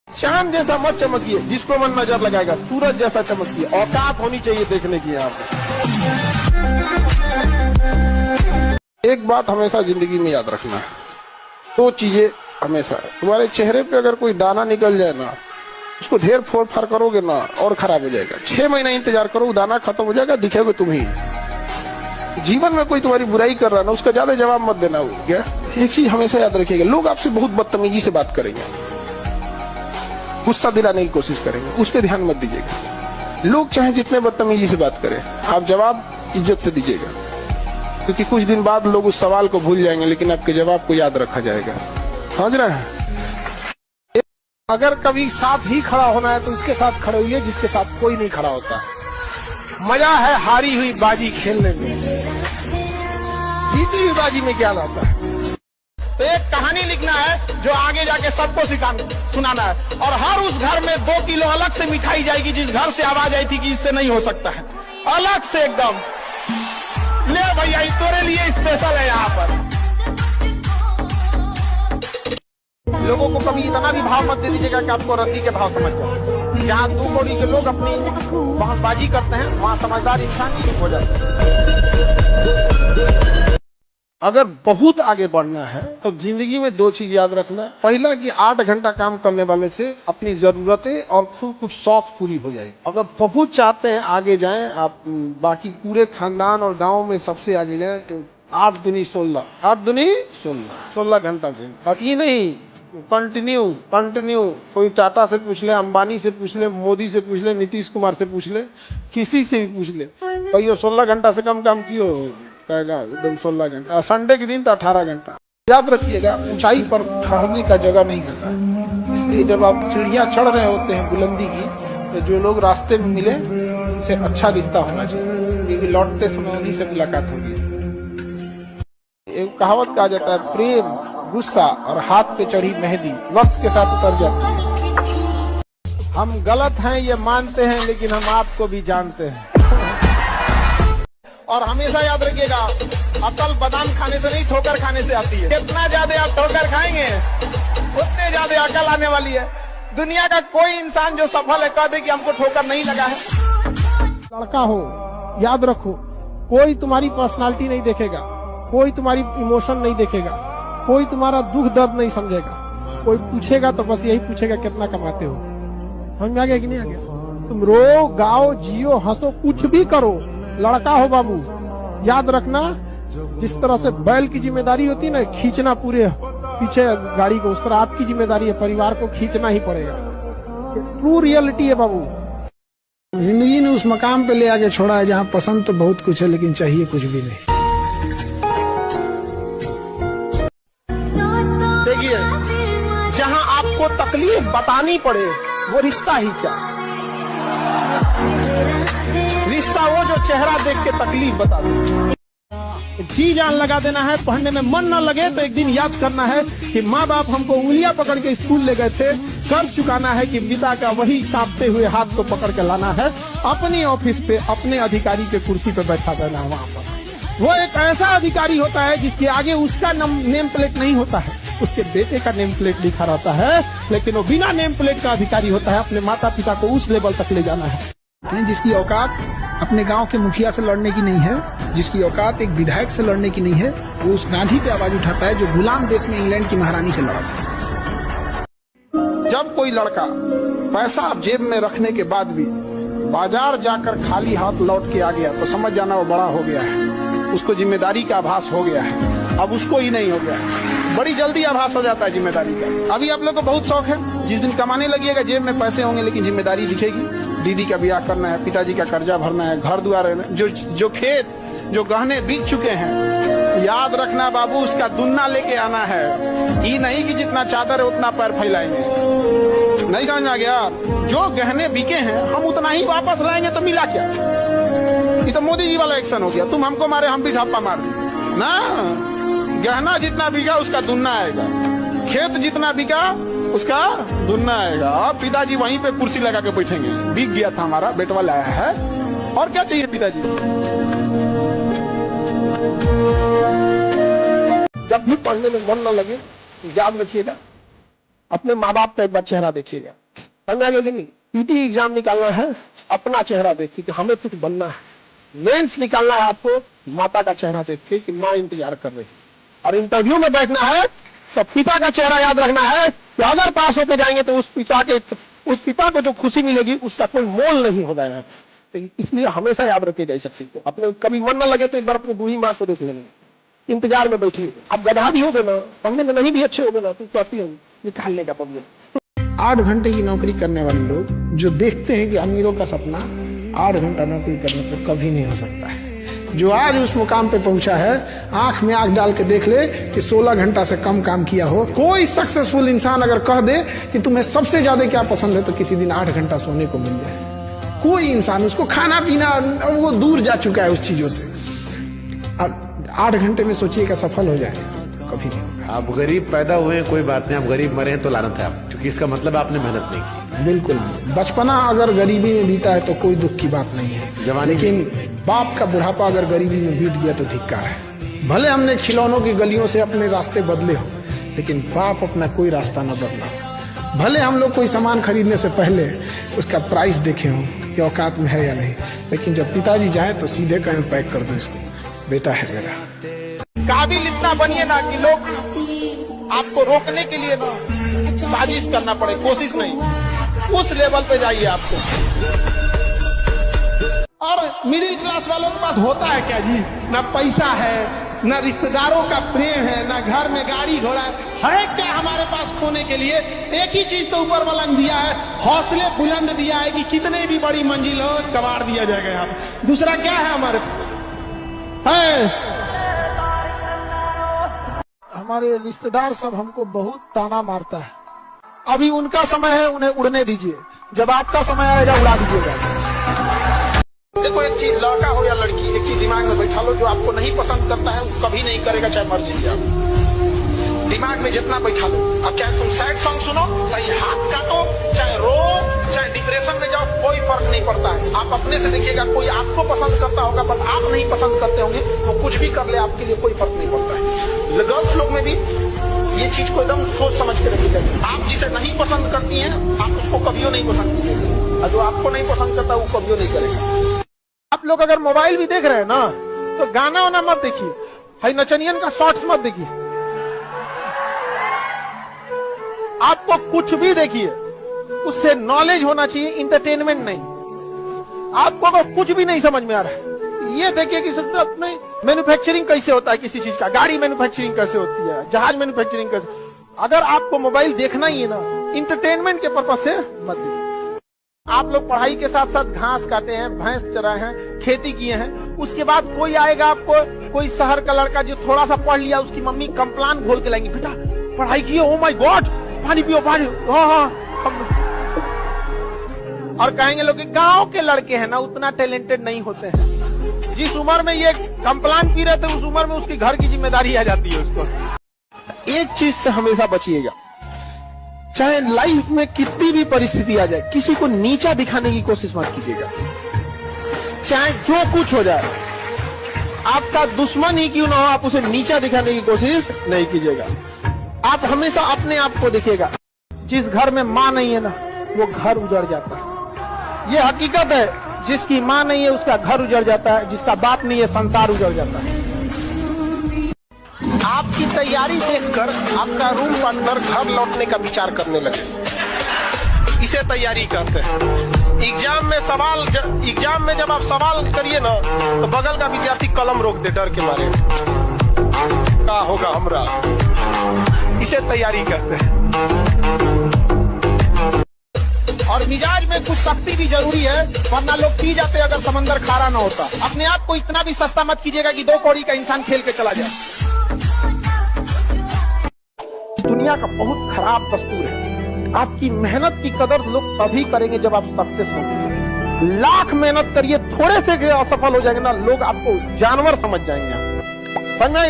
चांद जैसा मत चमकिए, जिसको मन नजर लगाएगा। सूरज जैसा चमकिए, औकात होनी चाहिए देखने की। यहाँ पे एक बात हमेशा जिंदगी में याद रखना, दो चीजें हमेशा। तुम्हारे चेहरे पे अगर कोई दाना निकल जाए ना, उसको ढेर फोड़ फाड़ करोगे ना और खराब हो जाएगा। 6 महीना इंतजार करो, दाना खत्म हो जाएगा, दिखेगा तुम ही। जीवन में कोई तुम्हारी बुराई कर रहा है ना, उसका ज्यादा जवाब मत देना। क्या एक चीज हमेशा याद रखिएगा, लोग आपसे बहुत बदतमीजी से बात करेंगे, गुस्सा दिलाने की कोशिश करेंगे, उस पर ध्यान मत दीजिएगा। लोग चाहे जितने बदतमीजी से बात करें, आप जवाब इज्जत से दीजिएगा, क्योंकि कुछ दिन बाद लोग उस सवाल को भूल जाएंगे, लेकिन आपके जवाब को याद रखा जाएगा। समझ रहे हैं? अगर कभी साथ ही खड़ा होना है तो उसके साथ खड़े हुए जिसके साथ कोई नहीं खड़ा होता। मजा है हारी हुई बाजी खेलने में, जीती हुई बाजी में क्या लाता है। तो एक कहानी लिखना है जो आगे जाके सबको सुनाना है, और हर उस घर में 2 किलो अलग से मिठाई जाएगी जिस घर से आवाज आई थी कि इससे नहीं हो सकता है, अलग से एकदम। ले भैया, तेरे लिए स्पेशल है। यहाँ पर लोगों को कभी इतना भी भाव मत दे दीजिएगा कि आपको रद्दी के भाव समझ जाए। जहाँ 2 कौड़ी के लोग अपनी बाजी करते हैं, वहाँ समझदार इंसान चुप हो जाता है। अगर बहुत आगे बढ़ना है तो जिंदगी में 2 चीज याद रखना। पहला कि 8 घंटा काम करने वाले से अपनी जरूरतें और खूब कुछ शौक पूरी हो जाएगी। अगर बहुत चाहते हैं आगे जाएं आप, बाकी पूरे खानदान और गांव में सबसे आगे जाएं तो 8 दूनी 16, 8 दूनी 16 घंटा से। और ये नहीं, कंटिन्यू कोई टाटा से पूछ ले, अंबानी से पूछ ले, मोदी से पूछ ले, नीतीश कुमार से पूछ ले, किसी से भी पूछ ले, तो ये 16 घंटा से कम काम क्यों कहेगा? एकदम 16 घंटा। संडे के दिन तो 18 घंटा। याद रखिएगा, ऊंचाई पर ठहरने का जगह नहीं होता। इसलिए जब आप सीढ़ियां चढ़ रहे होते हैं बुलंदी की, तो जो लोग रास्ते में मिले उनसे अच्छा रिश्ता होना चाहिए, क्योंकि लौटते समय उन्हीं से मुलाकात होगी। एक कहावत कहा जाता है, प्रेम, गुस्सा और हाथ पे चढ़ी मेहंदी वक्त के साथ उतर जाती है। हम गलत हैं ये मानते हैं, लेकिन हम आपको भी जानते हैं। और हमेशा याद रखिएगा, अकल बादाम खाने से नहीं, ठोकर खाने से आती है। जितना ज्यादा आप ठोकर खाएंगे उतने ज्यादा अकल आने वाली है। दुनिया का कोई इंसान जो सफल है कह दे कि हमको ठोकर नहीं लगा है। लड़का हो, याद रखो, कोई तुम्हारी पर्सनालिटी नहीं देखेगा, कोई तुम्हारी इमोशन नहीं देखेगा, कोई तुम्हारा दुख दर्द नहीं समझेगा। कोई पूछेगा तो बस यही पूछेगा कितना कमाते हो। समझ में आ गया कि नहीं आ गया? तुम रो, गाओ, जियो, हंसो, कुछ भी करो, लड़का हो बाबू, याद रखना, जिस तरह से बैल की जिम्मेदारी होती है ना, खींचना पूरे पीछे गाड़ी को, उस तरह आपकी जिम्मेदारी है, परिवार को खींचना ही पड़ेगा। ट्रू रियलिटी है बाबू। जिंदगी ने उस मकाम पे ले आके छोड़ा है जहाँ पसंद तो बहुत कुछ है, लेकिन चाहिए कुछ भी नहीं। देखिए, जहाँ आपको तकलीफ बतानी पड़े वो रिश्ता ही क्या, रिश्ता वो जो चेहरा देख के तकलीफ बता दे। जी जान लगा देना है, पढ़ने में मन न लगे तो एक दिन याद करना है कि माँ बाप हमको उंगलियां पकड़ के स्कूल ले गए थे, कर्ज चुकाना है कि पिता का वही कांपते हुए हाथ को पकड़ के लाना है, अपनी ऑफिस पे अपने अधिकारी के कुर्सी पे बैठा देना है। वहाँ पर वो एक ऐसा अधिकारी होता है जिसके आगे उसका नेम प्लेट नहीं होता है, उसके बेटे का नेम प्लेट लिखा रहता है, लेकिन वो बिना नेम प्लेट का अधिकारी होता है। अपने माता पिता को उस लेवल तक ले जाना है। जिसकी औकात अपने गांव के मुखिया से लड़ने की नहीं है, जिसकी औकात एक विधायक से लड़ने की नहीं है, वो उस गांधी पे आवाज उठाता है जो गुलाम देश में इंग्लैंड की महारानी से लड़ा था। जब कोई लड़का पैसा जेब में रखने के बाद भी बाजार जाकर खाली हाथ लौट के आ गया तो समझ जाना वो बड़ा हो गया है, उसको जिम्मेदारी का आभास हो गया है। अब उसको ही नहीं हो गया, बड़ी जल्दी आभास हो जाता है जिम्मेदारी का। अभी आप लोग को बहुत शौक है, जिस दिन कमाने लगिएगा जेब में पैसे होंगे लेकिन जिम्मेदारी दिखेगी। दीदी का ब्याह करना है, पिताजी का कर्जा भरना है, घर द्वार, जो खेत, जो गहने बीत चुके हैं, याद रखना बाबू, उसका दुन्ना लेके आना है। ये नहीं कि जितना चादर है उतना पैर फैलाएंगे। नहीं समझ आ गया? जो गहने बिके हैं हम उतना ही वापस लाएंगे तो मिला क्या? ये तो मोदी जी वाला एक्शन हो गया, तुम हमको मारे हम भी ढापा मार ना। गहना जितना बिका उसका दुन्ना आएगा, खेत जितना बिका उसका दुन्ना आएगा। पिताजी वहीं पे कुर्सी लगा के बैठेंगे, बिक गया था हमारा, बेटवा लाया है, और क्या चाहिए पिताजी। जब भी पढ़ने में मन न लगे याद रखिएगा, अपने माँ बाप का एक बार चेहरा देखिएगा, समझ गए कि नहीं? पीटी एग्जाम निकालना है, अपना चेहरा देखिए कि हमें कुछ बनना है। मेंस निकालना है आपको, माता का चेहरा देखिए कि माँ इंतजार कर रही है। और इंटरव्यू में बैठना है तो पिता का चेहरा याद रखना है कि अगर पास होकर जाएंगे तो उस पिता को जो खुशी मिलेगी उसका कोई मोल नहीं हो जाएगा। तो इसलिए हमेशा याद रखे जा सकती है। अपने कभी मन न लगे तो एक बार अपनी बूढ़ी माँ को देख लेंगे, इंतजार में बैठी। आप गधा भी हो गए ना, पढ़ने में नहीं भी अच्छे हो गए ना, तो कहती हूँ निकाल लेगा पब्लिक। 8 घंटे की नौकरी करने वाले लोग जो देखते हैं कि अमीरों का सपना 8 घंटा नौकरी करने पर कभी नहीं हो सकता है। जो आज उस मुकाम पे पहुंचा है, आंख में आंख डाल के देख ले कि 16 घंटा से कम काम किया हो। कोई सक्सेसफुल इंसान अगर कह दे कि तुम्हें सबसे ज्यादा क्या पसंद है, तो किसी दिन 8 घंटा सोने को मिल जाए। कोई इंसान, उसको खाना पीना वो दूर जा चुका है उस चीजों से। और 8 घंटे में सोचिए कि सफल हो जाए, कभी नहीं होगा। आप गरीब पैदा हुए कोई बात नहीं, आप गरीब मरे हैं तो लानत है आप, क्योंकि इसका मतलब आपने मेहनत नहीं की। बिल्कुल नहीं। बचपना अगर गरीबी में बीता है तो कोई दुख की बात नहीं है, जवानी लेकिन बाप का बुढ़ापा अगर गरीबी में बीत गया तो धिक्कार है। भले हमने खिलौनों की गलियों से अपने रास्ते बदले हो, लेकिन बाप अपना कोई रास्ता न बदला। भले हम लोग कोई सामान खरीदने से पहले उसका प्राइस देखे हों कि औकात में है या नहीं, लेकिन जब पिताजी जाए तो सीधे कहें पैक कर दो इसको, बेटा है मेरा। काबिल इतना बनिए ना कि लोग आपको रोकने के लिए ना साजिश करना पड़े, कोशिश नहीं, उस लेवल पे जाइए आपको। और मिडिल क्लास वालों के पास होता है क्या जी? ना पैसा है, ना रिश्तेदारों का प्रेम है, ना घर में गाड़ी घोड़ा है क्या हमारे पास खोने के लिए? एक ही चीज तो ऊपर बुलंद दिया है, हौसले बुलंद दिया है कि कितने भी बड़ी मंजिल हो कबाड़ दिया जाएगा यहाँ पे। दूसरा क्या है हमारे है? हमारे रिश्तेदार सब हमको बहुत ताना मारता है। अभी उनका समय है, उन्हें उड़ने दीजिए, जब आपका समय आएगा उड़ा दीजिएगा। देखो एक चीज, लड़का हो या लड़की, एक चीज दिमाग में बैठा लो, जो आपको नहीं पसंद करता है वो कभी नहीं करेगा, चाहे मर जाइए आप। दिमाग में जितना बैठा लो। अब चाहे तुम सैड सॉन्ग सुनो, चाहे हाथ काटो, चाहे रो, चाहे डिप्रेशन में जाओ, कोई फर्क नहीं पड़ता है। आप अपने से देखिएगा, कोई आपको पसंद करता होगा पर आप नहीं पसंद करते होंगे, वो कुछ भी कर ले आपके लिए कोई फर्क नहीं पड़ता है। गर्ल्स लोग में भी ये चीज को एकदम सोच समझ के रखिएगा। आप जिसे नहीं पसंद करती हैं, आप उसको कभी नहीं पसंद करेंगे, और जो आपको नहीं पसंद करता वो कभी नहीं करेगा। आप लोग अगर मोबाइल भी देख रहे हैं ना, तो गाना वाना मत देखिए, हाई नचनियन का शॉर्ट्स मत देखिए। आपको कुछ भी देखिए, उससे नॉलेज होना चाहिए, इंटरटेनमेंट नहीं। आपको कुछ भी नहीं समझ में आ रहा है, ये देखिए कि अपने मैन्युफैक्चरिंग कैसे होता है किसी चीज का, गाड़ी मैन्युफैक्चरिंग कैसे होती है, जहाज मैन्युफैक्चरिंग कैसे। अगर आपको मोबाइल देखना ही है ना, इंटरटेनमेंट के पर्पज से मत देखिए। आप लोग पढ़ाई के साथ साथ घास काटे हैं, भैंस चराए हैं, खेती किए हैं, उसके बाद कोई आएगा आपको, कोई शहर का लड़का जो थोड़ा सा पढ़ लिया, उसकी मम्मी कंप्लान घोल के लाएंगी, बेटा पढ़ाई किए, ओ माय गॉड पानी पियो पानी, और कहेंगे लोग गांव के लड़के हैं ना उतना टैलेंटेड नहीं होते हैं। जिस उम्र में ये कंप्लान पी रहे थे, उस उम्र में उसकी घर की जिम्मेदारी आ जाती है उसको। एक चीज से हमेशा बचिएगा, चाहे लाइफ में कितनी भी परिस्थिति आ जाए, किसी को नीचा दिखाने की कोशिश मत कीजिएगा। चाहे जो कुछ हो जाए, आपका दुश्मन ही क्यों ना हो, आप उसे नीचा दिखाने की कोशिश नहीं कीजिएगा। आप हमेशा अपने आप को देखिएगा। जिस घर में माँ नहीं है ना, वो घर उजड़ जाता है, ये हकीकत है। जिसकी माँ नहीं है उसका घर उजड़ जाता है, जिसका बाप नहीं है संसार उजड़ जाता है। आपकी तैयारी देखकर आपका रूम पार्टनर घर लौटने का विचार करने लगे, इसे तैयारी कहते हैं। एग्जाम में जब आप सवाल करिए ना, तो बगल का विद्यार्थी कलम रोक दे डर के मारे, क्या होगा हमरा, इसे तैयारी कहते हैं। और मिजाज में कुछ सख्ती भी जरूरी है, वरना लोग पी जाते अगर समंदर खारा ना होता। अपने आप को इतना भी सस्ता मत कीजिएगा कि 2 कौड़ी का इंसान खेल के चला जाए। दुनिया का बहुत खराब दस्तूर है, आपकी मेहनत की कदर लोग तभी करेंगे जब आप सक्सेस होंगे। लाख मेहनत करिए, थोड़े से असफल हो जाएंगे ना, लोग आपको जानवर समझ जाएंगे। समझ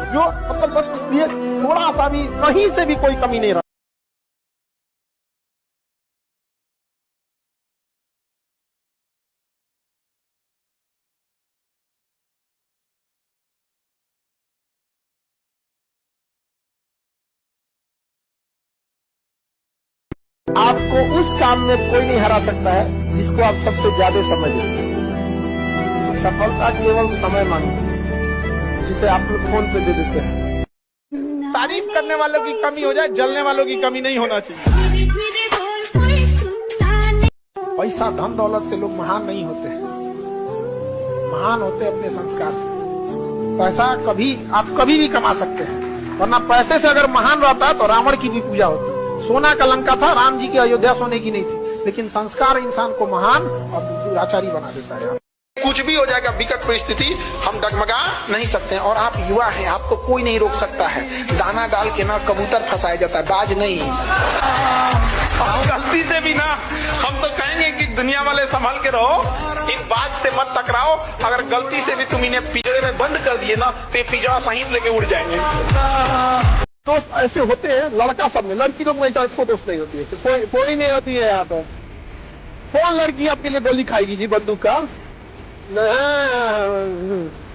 जो मतलब बस इसलिए थोड़ा सा भी कहीं से भी कोई कमी नहीं रहा। आपको उस काम में कोई नहीं हरा सकता है जिसको आप सबसे ज्यादा समय देते हैं। सफलता केवल समय मांगती है, जिसे आप लोग फोन पे दे देते हैं। तारीफ करने वालों की कमी हो जाए, जलने वालों की कमी नहीं होना चाहिए। पैसा धन दौलत से लोग महान नहीं होते हैं, महान होते अपने संस्कार से। पैसा आप कभी भी कमा सकते हैं, वरना पैसे से अगर महान रहता तो रावण की भी पूजा होती। सोना का लंका था, राम जी की अयोध्या सोने की नहीं थी, लेकिन संस्कार इंसान को महान और दुराचारी बना देता है। कुछ भी हो जाएगा, विकट परिस्थिति, हम डगमगा नहीं सकते हैं। और आप युवा हैं, आपको कोई नहीं रोक सकता है। दाना डाल के ना कबूतर फंसाया जाता है, बाज नहीं। गलती से भी ना हम तो कहेंगे कि दुनिया वाले संभाल के रहो, इन बाज से मत टकराओ। अगर गलती से भी तुम इन्हें पिंजरे में बंद कर दिए ना तो ये पिंजरा सहित लेके उड़ जाएंगे। दोस्त ऐसे होते हैं लड़का सब में, लड़की लोग में कोई दोस्त नहीं होती है, कोई नहीं होती है यहाँ पे। कौन लड़की आपके लिए गोली खाएगी जी बंदूक का?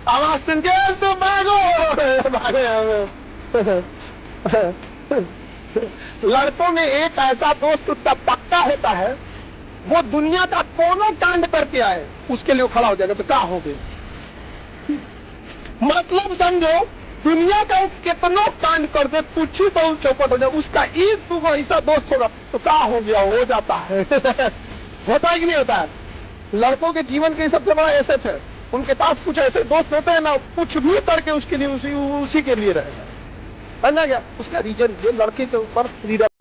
आवाज सुन के तो भागो। लड़कों में एक ऐसा दोस्त उतना पक्का होता है, वो दुनिया का कोनो कांड करके आए उसके लिए खड़ा हो जाएगा। तो क्या हो गए, मतलब समझो, दुनिया का कितनों कांड कर दे, कुछ ही तो चौपट हो जाए, उसका एक दो ऐसा दोस्त होगा तो क्या हो गया, हो जाता है। होता है कि नहीं होता है? लड़कों के जीवन के सबसे बड़ा एसेट है, उनके पास कुछ ऐसे दोस्त होते हैं ना, कुछ भी करके उसके लिए उसी के लिए रहेगा। समझा गया? उसका रीजन ये लड़के के ऊपर फ्रीडम